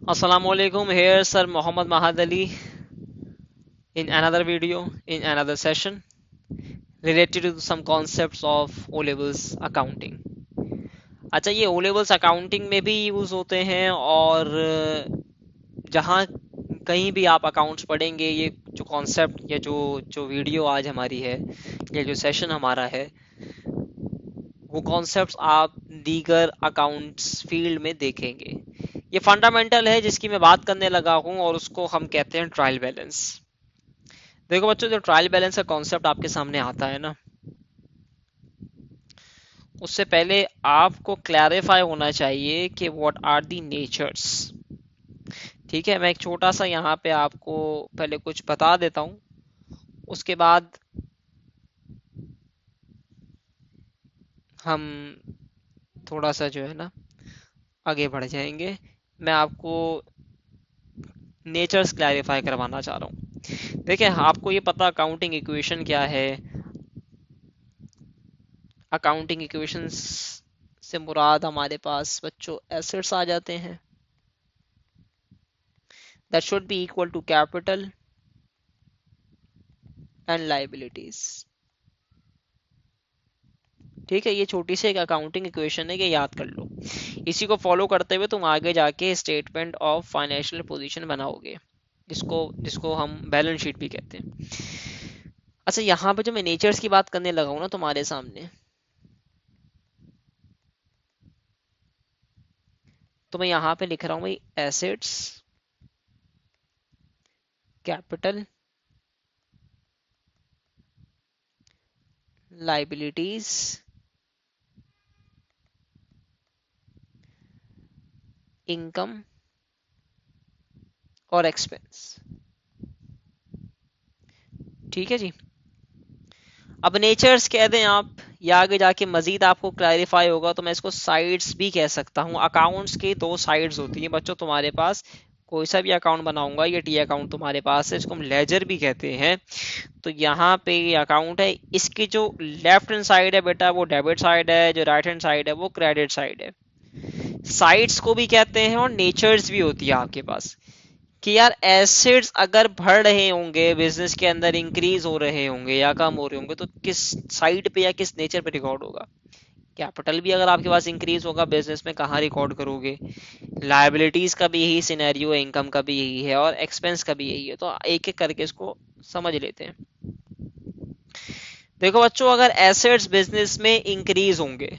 Assalamualaikum. Here, Sir Muhammad Mahad Ali in another video, in another session related to some concepts of O levels accounting. अच्छा, ये O levels accounting में भी use होते हैं और जहाँ कहीं भी आप अकाउंट्स पढ़ेंगे, ये जो कॉन्सेप्ट या जो जो वीडियो आज हमारी है या जो सेशन हमारा है, वो कॉन्सेप्ट्स आप दीगर अकाउंट्स फील्ड में देखेंगे। ये फंडामेंटल है जिसकी मैं बात करने लगा हूँ और उसको हम कहते हैं ट्रायल बैलेंस। देखो बच्चों, जो ट्रायल बैलेंस का कॉन्सेप्ट आपके सामने आता है ना, उससे पहले आपको क्लैरिफाई होना चाहिए कि व्हाट आर दी नेचर्स। ठीक है, मैं एक छोटा सा यहाँ पे आपको पहले कुछ बता देता हूँ, उसके बाद हम थोड़ा सा जो है ना आगे बढ़ जाएंगे। मैं आपको नेचर्स क्लैरिफाई करवाना चाह रहा हूँ। देखिए, आपको ये पता अकाउंटिंग इक्वेशन क्या है। अकाउंटिंग इक्वेशंस से मुराद हमारे पास बच्चों एसेट्स आ जाते हैं, that should be equal to capital and liabilities। ठीक है, ये छोटी सी एक अकाउंटिंग इक्वेशन है, कि याद कर लो। इसी को फॉलो करते हुए तुम आगे जाके स्टेटमेंट ऑफ फाइनेंशियल पोजीशन बनाओगे, जिसको जिसको हम बैलेंस शीट भी कहते हैं। अच्छा, यहाँ पे जो मैं नेचर्स की बात करने लगा हूँ ना तुम्हारे सामने, तो मैं यहाँ पे लिख रहा हूँ भाई एसेट्स, कैपिटल, लाइबिलिटीज, इनकम और एक्सपेंस। ठीक है जी। अब नेचर्स कह दें आप, या आगे जाके मजीद आपको क्लैरिफाई होगा तो मैं इसको साइड्स भी कह सकता हूँ। अकाउंट्स की दो साइड्स होती हैं बच्चों तुम्हारे पास। कोई सा भी अकाउंट बनाऊंगा, ये टी अकाउंट तुम्हारे पास है, इसको हम लेजर भी कहते हैं। तो यहाँ पे ये अकाउंट है, इसकी जो लेफ्ट हैंड साइड है बेटा वो डेबिट साइड है, जो राइट हैंड साइड है वो क्रेडिट साइड है। साइड्स को भी कहते हैं और नेचर्स भी होती है आपके पास, कि यार एसेट्स अगर बढ़ रहे होंगे, बिजनेस के अंदर इंक्रीज हो रहे होंगे या कम हो रहे होंगे, तो किस साइड पे या किस नेचर पे रिकॉर्ड होगा। कैपिटल भी अगर आपके पास इंक्रीज होगा बिजनेस में, कहाँ रिकॉर्ड करोगे। लायबिलिटीज का भी यही सिनेरियो है, इनकम का भी यही है और एक्सपेंस का भी यही है। तो एक एक करके इसको समझ लेते हैं। देखो बच्चों, अगर एसेट्स बिजनेस में इंक्रीज होंगे,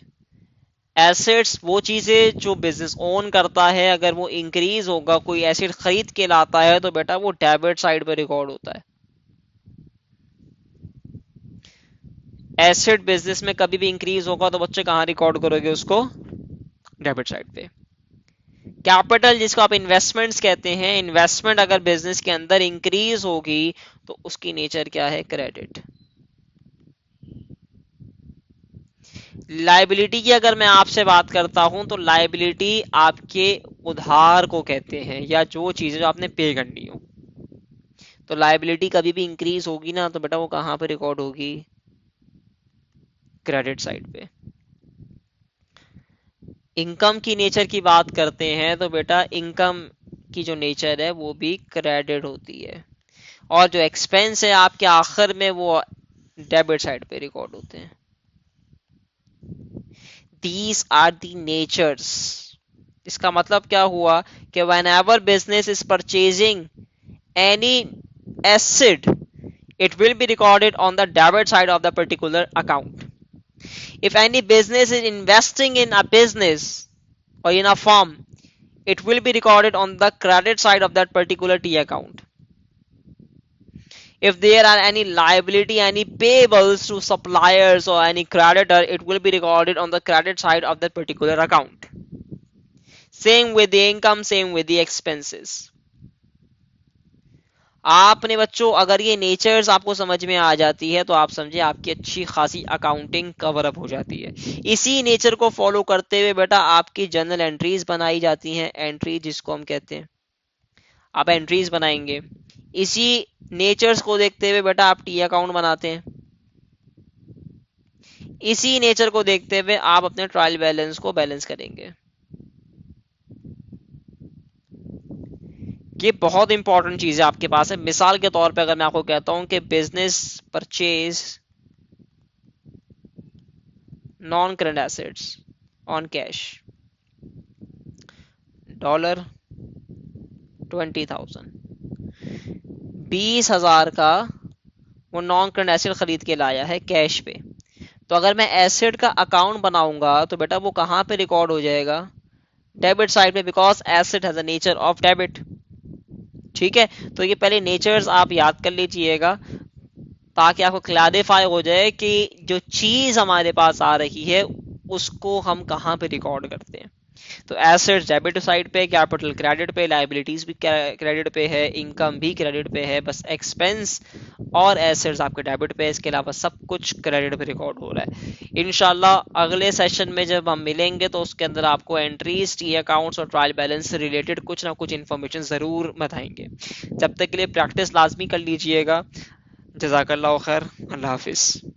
एसेट्स वो चीजें जो बिजनेस ओन करता है, अगर वो इंक्रीज होगा, कोई एसेट खरीद के लाता है, तो बेटा वो डेबिट साइड पे रिकॉर्ड होता है। एसेट बिजनेस में कभी भी इंक्रीज होगा तो बच्चे कहाँ रिकॉर्ड करोगे उसको, डेबिट साइड पे। कैपिटल, जिसको आप इन्वेस्टमेंट्स कहते हैं, इन्वेस्टमेंट अगर बिजनेस के अंदर इंक्रीज होगी तो उसकी नेचर क्या है, क्रेडिट। लाइबिलिटी की अगर मैं आपसे बात करता हूं, तो लाइबिलिटी आपके उधार को कहते हैं, या जो चीजें जो आपने पे करनी हो। तो लाइबिलिटी कभी भी इंक्रीज होगी ना, तो बेटा वो कहाँ पे रिकॉर्ड होगी, क्रेडिट साइड पे। इनकम की नेचर की बात करते हैं तो बेटा इनकम की जो नेचर है वो भी क्रेडिट होती है, और जो एक्सपेंस है आपके आखिर में वो डेबिट साइड पे रिकॉर्ड होते हैं। These are the natures. इसका मतलब क्या हुआ, कि whenever business is purchasing any acid, it will be recorded on the debit side of the particular account. If any business is investing in a business or in a firm, it will be recorded on the credit side of that particular T account. If there are any liability, any payables to suppliers or any creditor, it will be recorded on the credit side of that particular account. Same with the income, same with the expenses. आपने बच्चों अगर ये natures आपको समझ में आ जाती है तो आप समझे आपकी अच्छी खासी अकाउंटिंग कवर अप हो जाती है। इसी नेचर को फॉलो करते हुए बेटा आपकी जर्नल एंट्रीज बनाई जाती हैं, एंट्री जिसको हम कहते हैं। आप एंट्रीज बनाएंगे, इसी नेचर्स को देखते हुए बेटा आप टी अकाउंट बनाते हैं, इसी नेचर को देखते हुए आप अपने ट्रायल बैलेंस को बैलेंस करेंगे। ये बहुत इंपॉर्टेंट चीज है आपके पास है। मिसाल के तौर पे अगर मैं आपको कहता हूं कि business purchase non current assets on cash $20,000, 20,000 का वो नॉन करंट एसेट खरीद के लाया है कैश पे। तो अगर मैं एसेट का अकाउंट बनाऊंगा तो बेटा वो कहां पे रिकॉर्ड हो जाएगा? डेबिट साइड पे, because asset has a nature of debit. ठीक है, तो ये पहले नेचर्स आप याद कर लीजिएगा ताकि आपको क्लैरिफाई हो जाए कि जो चीज हमारे पास आ रही है उसको हम कहाँ पे रिकॉर्ड करते हैं। तो एसेट्स डेबिट साइड पे, कैपिटल क्रेडिट पे, लाइबिलिटीज भी क्रेडिट पे है, इनकम भी क्रेडिट पे है, बस एक्सपेंस और एसेट्स आपके डेबिट पे है। इसके अलावा सब कुछ क्रेडिट पे रिकॉर्ड हो रहा है। इंशाल्लाह अगले सेशन में जब हम मिलेंगे तो उसके अंदर आपको एंट्रीज, टी अकाउंट्स और ट्रायल बैलेंस से रिलेटेड कुछ ना कुछ इन्फॉर्मेशन जरूर बताएंगे। जब तक के लिए प्रैक्टिस लाजमी कर लीजिएगा। जज़ाकल्लाह खैर, अल्लाह हाफिज़।